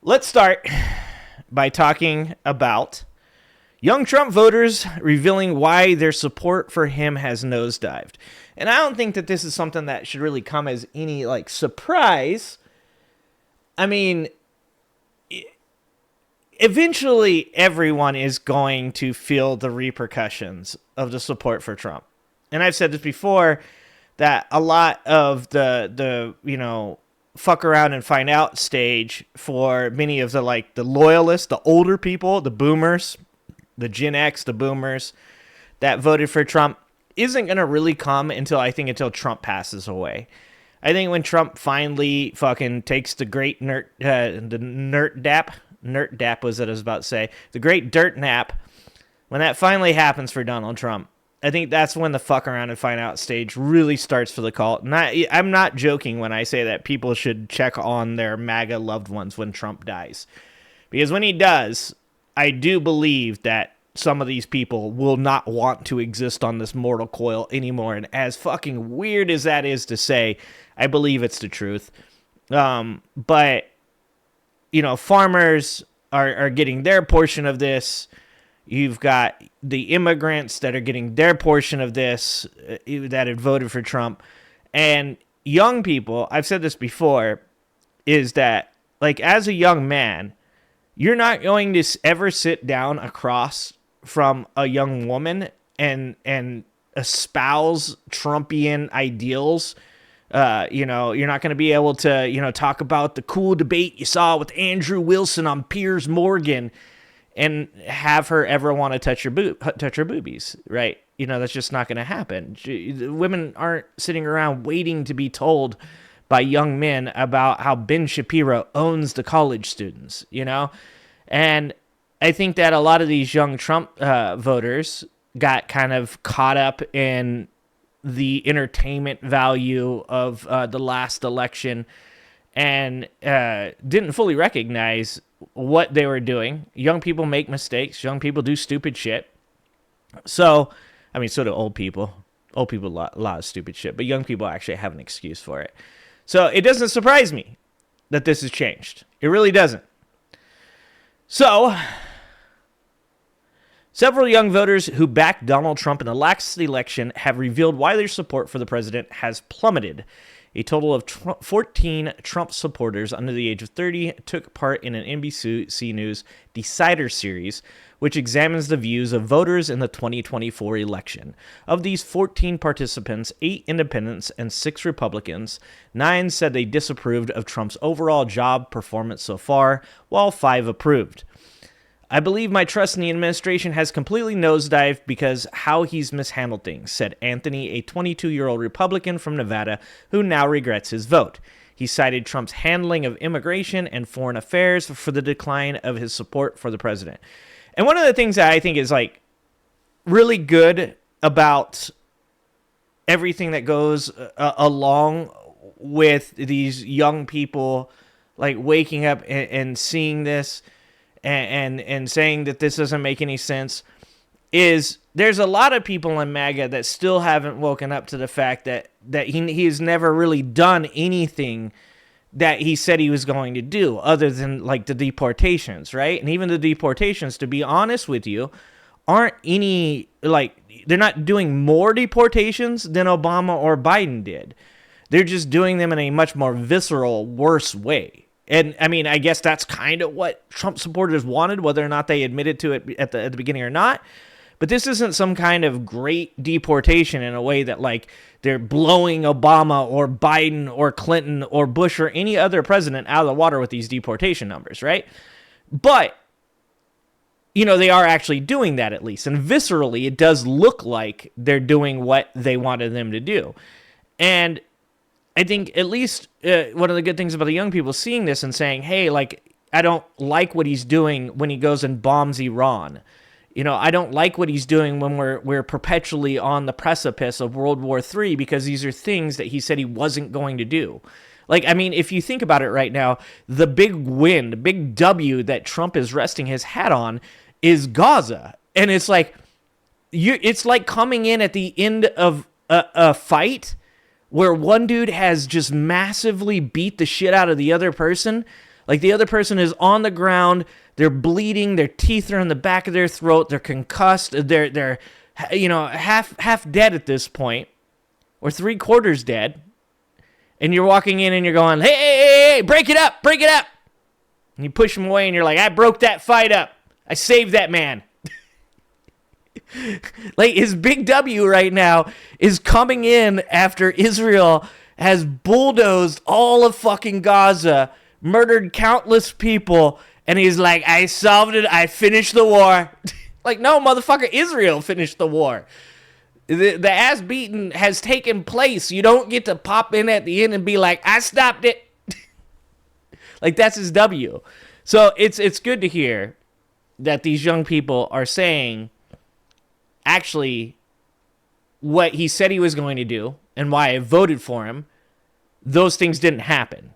Let's start by talking about young Trump voters revealing why their support for him has nosedived. And I don't think that this is something that should really come as any surprise. I mean, eventually everyone is going to feel the repercussions of the support for Trump. And I've said this before, that a lot of the fuck around and find out stage for many of the loyalists, the older people, the boomers, the Gen X, the boomers that voted for Trump isn't going to really come until Trump passes away. I think when Trump finally fucking takes the great nerd dap was what I was about to say, the great dirt nap, when that finally happens for Donald Trump, I think that's when the fuck around and find out stage really starts for the cult. I'm not joking when I say that people should check on their MAGA loved ones when Trump dies. Because when he does, I do believe that some of these people will not want to exist on this mortal coil anymore. And as fucking weird as that is to say, I believe it's the truth. But, farmers are getting their portion of this. You've got the immigrants that are getting their portion of this that had voted for Trump. And young people, I've said this before, is that, as a young man, you're not going to ever sit down across from a young woman and espouse Trumpian ideals. You're not going to be able to, talk about the cool debate you saw with Andrew Wilson on Piers Morgan and have her ever want to touch her boobies, right? That's just not going to happen. Women aren't sitting around waiting to be told by young men about how Ben Shapiro owns the college students, And I think that a lot of these young Trump voters got kind of caught up in the entertainment value of the last election and didn't fully recognize what they were doing. Young people make mistakes. Young people do stupid shit. So do old people. Old people do a lot of stupid shit, but young people actually have an excuse for it. So it doesn't surprise me that this has changed. It really doesn't. So, several young voters who backed Donald Trump in the last election have revealed why their support for the president has plummeted. A total of 14 Trump supporters under the age of 30 took part in an NBC News Decider series, which examines the views of voters in the 2024 election. Of these 14 participants, 8 independents and 6 Republicans. 9 said they disapproved of Trump's overall job performance so far, while 5 approved. I believe my trust in the administration has completely nosedived because how he's mishandled things, said Anthony, a 22-year-old Republican from Nevada who now regrets his vote. He cited Trump's handling of immigration and foreign affairs for the decline of his support for the president. And one of the things that I think is really good about everything that goes along with these young people waking up and seeing this and saying that this doesn't make any sense is there's a lot of people in MAGA that still haven't woken up to the fact that he has never really done anything that he said he was going to do other than the deportations, right? And even the deportations, to be honest with you, aren't any they're not doing more deportations than Obama or Biden did. They're just doing them in a much more visceral, worse way. And I guess that's kind of what Trump supporters wanted, whether or not they admitted to it at the beginning or not. But this isn't some kind of great deportation in a way that they're blowing Obama or Biden or Clinton or Bush or any other president out of the water with these deportation numbers, right? But, they are actually doing that at least. And viscerally, it does look like they're doing what they wanted them to do. And I think at least one of the good things about the young people seeing this and saying, hey, I don't like what he's doing when he goes and bombs Iran. I don't like what he's doing when we're perpetually on the precipice of World War III because these are things that he said he wasn't going to do. If you think about it right now, the big win, the big W that Trump is resting his hat on is Gaza. And it's it's like coming in at the end of a fight where one dude has just massively beat the shit out of the other person, Like the other person is on the ground, they're bleeding, their teeth are in the back of their throat, they're concussed, they're half dead at this point, or 3/4 dead. And you're walking in and you're going, hey, break it up. And you push them away and you're like, I broke that fight up. I saved that man. Like his big W right now is coming in after Israel has bulldozed all of fucking Gaza, murdered countless people, and he's like, I solved it, I finished the war. Like, no, motherfucker, Israel finished the war. The ass beating has taken place. You don't get to pop in at the end and be like, I stopped it. Like, that's his W. So it's good to hear that these young people are saying, actually, what he said he was going to do and why I voted for him, those things didn't happen.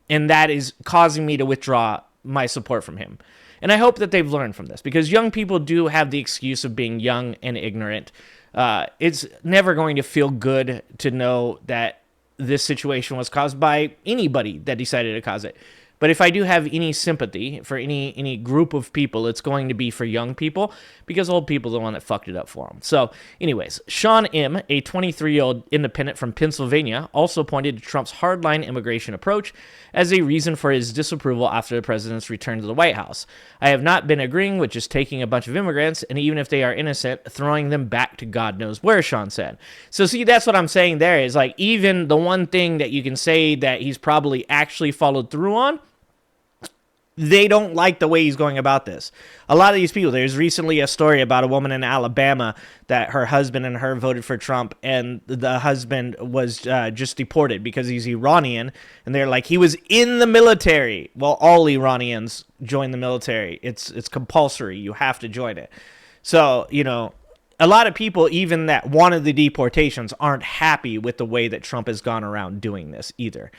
And that is causing me to withdraw my support from him. And I hope that they've learned from this, because young people do have the excuse of being young and ignorant. It's never going to feel good to know that this situation was caused by anybody that decided to cause it. But if I do have any sympathy for any group of people, it's going to be for young people, because old people are the one that fucked it up for them. So anyways, Sean M., a 23-year-old independent from Pennsylvania, also pointed to Trump's hardline immigration approach as a reason for his disapproval after the president's return to the White House. I have not been agreeing with just taking a bunch of immigrants, and even if they are innocent, throwing them back to God knows where, Sean said. So see, that's what I'm saying there, is like, even the one thing that you can say that he's probably actually followed through on, they don't like the way he's going about this. A lot of these people, there's recently a story about a woman in Alabama that her husband and her voted for Trump, and the husband was just deported because he's Iranian, and they're like, he was in the military. Well, all Iranians join the military. It's compulsory. You have to join it. So, a lot of people, even that wanted the deportations, aren't happy with the way that Trump has gone around doing this either.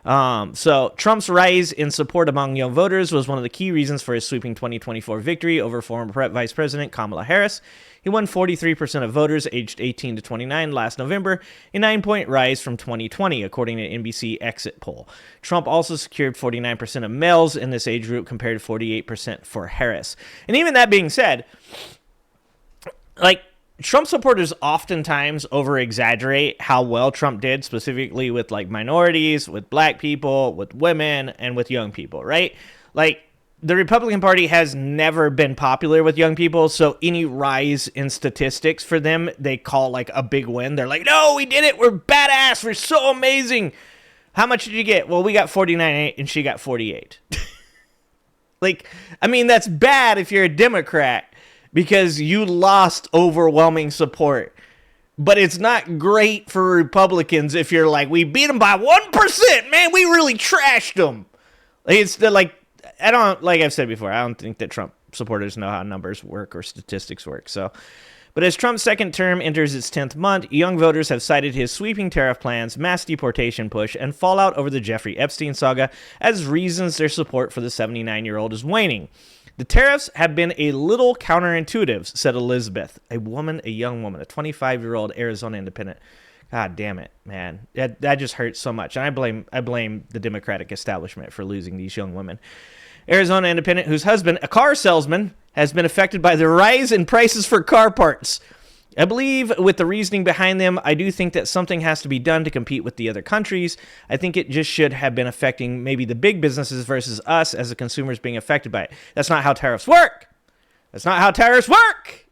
So Trump's rise in support among young voters was one of the key reasons for his sweeping 2024 victory over former Vice President Kamala Harris. He won 43% of voters aged 18 to 29 last November, a 9-point rise from 2020, according to NBC exit poll. Trump also secured 49% of males in this age group compared to 48% for Harris. And even that being said, like, Trump supporters oftentimes over-exaggerate how well Trump did, specifically with, like, minorities, with black people, with women, and with young people, right? Like, the Republican Party has never been popular with young people, so any rise in statistics for them, they call, like, a big win. They're like, no, we did it! We're badass! We're so amazing! How much did you get? Well, we got 49, and she got 48. Like, I mean, that's bad if you're a Democrat, because you lost overwhelming support. But it's not great for Republicans if you're like, we beat them by 1%, man, we really trashed them. It's like, like I've said before, I don't think that Trump supporters know how numbers work or statistics work. So, but as Trump's second term enters its 10th month, young voters have cited his sweeping tariff plans, mass deportation push, and fallout over the Jeffrey Epstein saga as reasons their support for the 79-year-old is waning. The tariffs have been a little counterintuitive, said Elizabeth, a young woman, a 25-year-old Arizona independent. God damn it, man. That just hurts so much. And I blame the Democratic establishment for losing these young women. Arizona independent, whose husband, a car salesman, has been affected by the rise in prices for car parts. I believe with the reasoning behind them, I do think that something has to be done to compete with the other countries. I think it just should have been affecting maybe the big businesses versus us as the consumers being affected by it. That's not how tariffs work. That's not how tariffs work.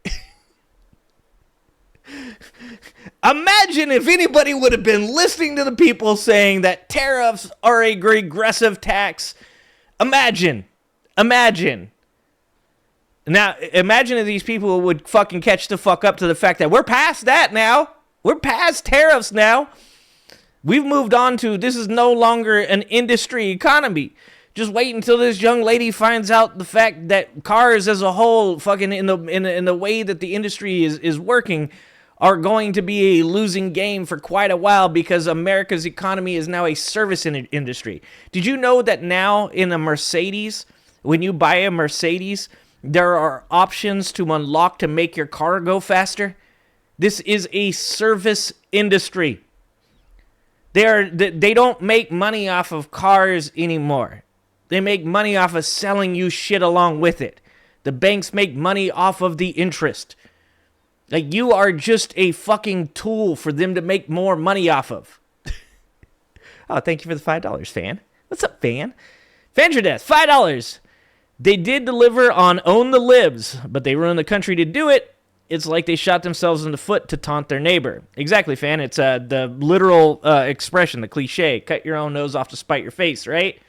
Imagine if anybody would have been listening to the people saying that tariffs are a regressive tax. Imagine. Now, imagine if these people would fucking catch the fuck up to the fact that we're past that now. We're past tariffs now. We've moved on to, this is no longer an industry economy. Just wait until this young lady finds out the fact that cars as a whole, fucking in the way that the industry is working, are going to be a losing game for quite a while, because America's economy is now a service industry. Did you know that now in a Mercedes, when you buy a Mercedes, there are options to unlock to make your car go faster? This is a service industry. They don't make money off of cars anymore. They make money off of selling you shit along with it. The banks make money off of the interest. Like, you are just a fucking tool for them to make more money off of. Oh, thank you for the $5, fan. What's up, fan? Fans your death, $5. They did deliver on Own the Libs, but they ruined the country to do it. It's like they shot themselves in the foot to taunt their neighbor. Exactly, fan. It's the literal expression, the cliche. Cut your own nose off to spite your face, right?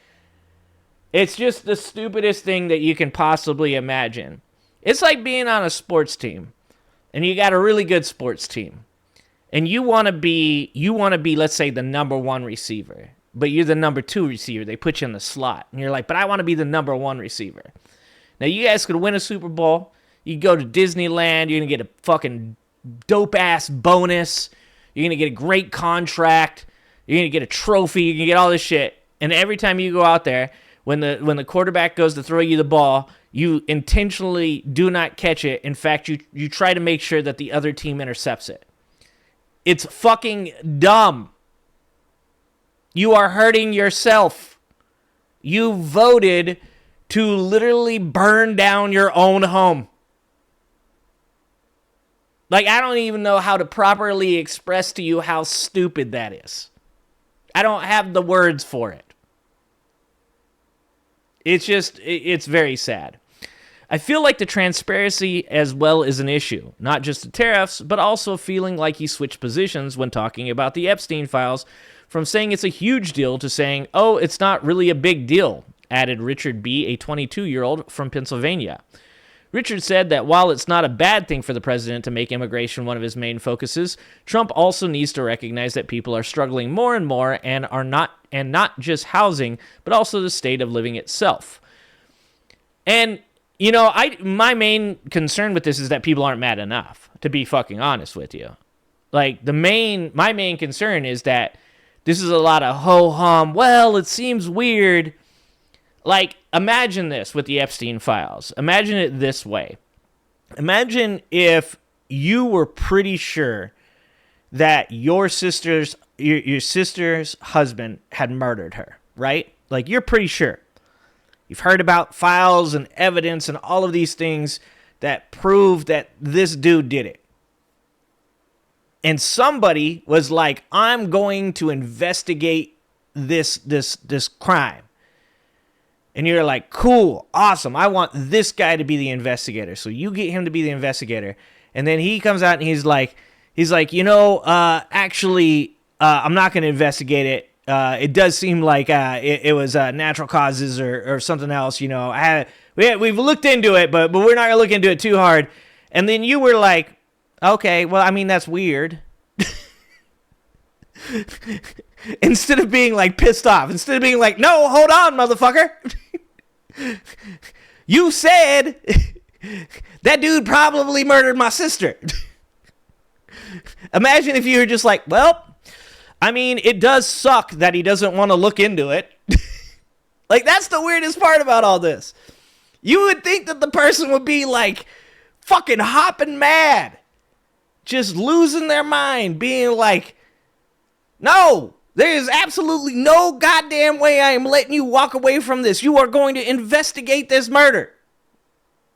It's just the stupidest thing that you can possibly imagine. It's like being on a sports team, and you got a really good sports team, and you want to be, let's say, the number one receiver, but you're the number two receiver. They put you in the slot, and you're like, but I want to be the number one receiver. Now, you guys could win a Super Bowl. You go to Disneyland. You're going to get a fucking dope-ass bonus. You're going to get a great contract. You're going to get a trophy. You're going to get all this shit. And every time you go out there, when the quarterback goes to throw you the ball, you intentionally do not catch it. In fact, you try to make sure that the other team intercepts it. It's fucking dumb. You are hurting yourself. You voted to literally burn down your own home. Like, I don't even know how to properly express to you how stupid that is. I don't have the words for it. It's very sad. I feel like the transparency as well is an issue, not just the tariffs, but also feeling like he switched positions when talking about the Epstein files, from saying it's a huge deal to saying, oh, it's not really a big deal, added Richard B., a 22-year-old from Pennsylvania. Richard said that while it's not a bad thing for the president to make immigration one of his main focuses, Trump also needs to recognize that people are struggling more and more and not just housing, but also the state of living itself. And, you know, my main concern with this is that people aren't mad enough, to be fucking honest with you. Like, my main concern is that this is a lot of ho-hum, well, it seems weird. Like, imagine this with the Epstein files. Imagine it this way. Imagine if you were pretty sure that your sister's husband had murdered her, right? Like, you're pretty sure. You've heard about files and evidence and all of these things that prove that this dude did it. And somebody was like, I'm going to investigate this crime. And you're like, cool, awesome. I want this guy to be the investigator. So you get him to be the investigator. And then he comes out and he's like, actually, I'm not going to investigate it. It does seem like it was natural causes or something else. You know, we've looked into it, but we're not going to look into it too hard. And then you were like, okay, well, I mean, that's weird. Instead of being like pissed off, instead of being like, no, hold on, motherfucker. You said that dude probably murdered my sister. Imagine if you were just like, well, I mean, it does suck that he doesn't want to look into it. Like, that's the weirdest part about all this. You would think that the person would be like fucking hopping mad, just losing their mind, being like, no, there is absolutely no goddamn way I am letting you walk away from this. You are going to investigate this murder.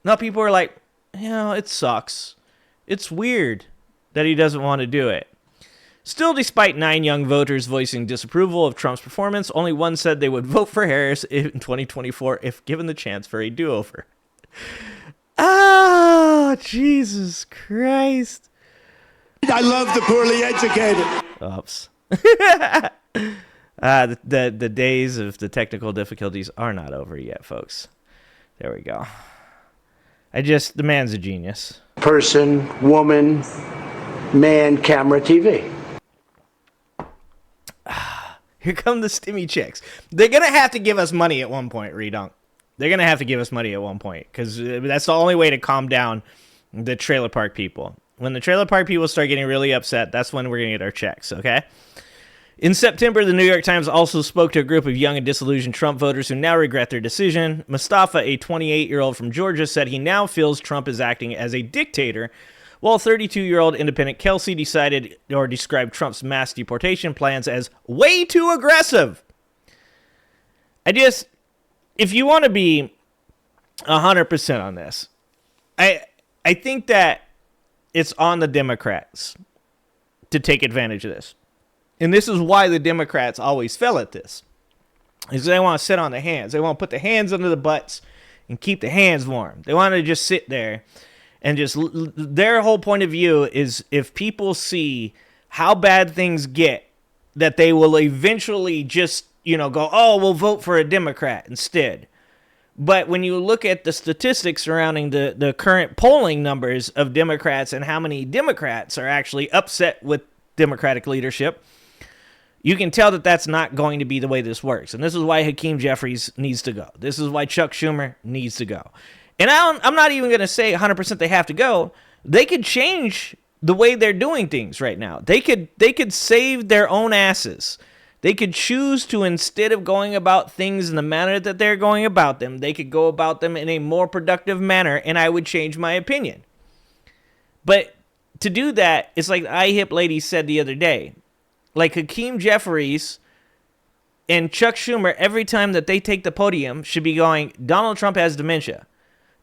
Now people are like, you know, it sucks. It's weird that he doesn't want to do it. Still, despite 9 young voters voicing disapproval of Trump's performance, only one said they would vote for Harris in 2024 if given the chance for a do-over. Oh, Jesus Christ. I love the poorly educated. Oops. The days of the technical difficulties are not over yet, folks. There we go. The man's a genius. Person, woman, man, camera, TV. Here come the stimmy checks. They're going to have to give us money at one point, Redunk. They're going to have to give us money at one point, because that's the only way to calm down the trailer park people. When the trailer park people start getting really upset, that's when we're going to get our checks, okay? In September, the New York Times also spoke to a group of young and disillusioned Trump voters who now regret their decision. Mustafa, a 28-year-old from Georgia, said he now feels Trump is acting as a dictator, while 32-year-old independent Kelsey described Trump's mass deportation plans as way too aggressive. if you want to be 100% on this, I think that it's on the Democrats to take advantage of this. And this is why the Democrats always fail at this. Is they want to sit on their hands. They want to put the hands under the butts and keep the hands warm. They want to just sit there and just, their whole point of view is if people see how bad things get, that they will eventually just, go, oh, we'll vote for a Democrat instead. But when you look at the statistics surrounding the current polling numbers of Democrats and how many Democrats are actually upset with Democratic leadership, you can tell that that's not going to be the way this works. And this is why Hakeem Jeffries needs to go. This is why Chuck Schumer needs to go. And I'm not even going to say 100% they have to go. They could change the way they're doing things right now. They could save their own asses. They could choose to, instead of going about things in the manner that they're going about them, they could go about them in a more productive manner, and I would change my opinion. But to do that, it's like the IHIP lady said the other day. Like Hakeem Jeffries and Chuck Schumer, every time that they take the podium, should be going, Donald Trump has dementia.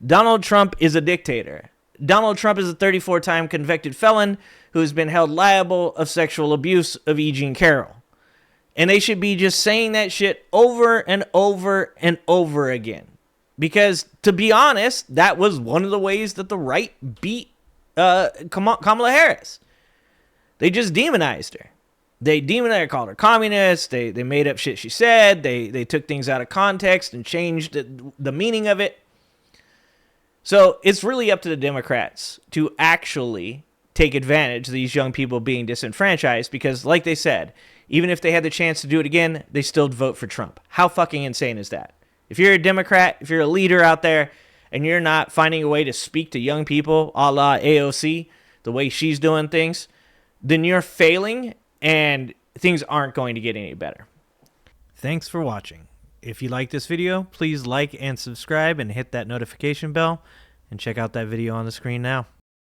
Donald Trump is a dictator. Donald Trump is a 34-time convicted felon who has been held liable of sexual abuse of E. Jean Carroll. And they should be just saying that shit over and over and over again. Because, to be honest, that was one of the ways that the right beat Kamala Harris. They just demonized her. They demonized her, called her communist. They made up shit she said. They took things out of context and changed the meaning of it. So it's really up to the Democrats to actually take advantage of these young people being disenfranchised because, like they said, even if they had the chance to do it again, they still vote for Trump. How fucking insane is that? If you're a Democrat, if you're a leader out there, and you're not finding a way to speak to young people, a la AOC, the way she's doing things, then you're failing, and things aren't going to get any better. Thanks for watching. If you like this video, please like and subscribe and hit that notification bell, and check out that video on the screen now.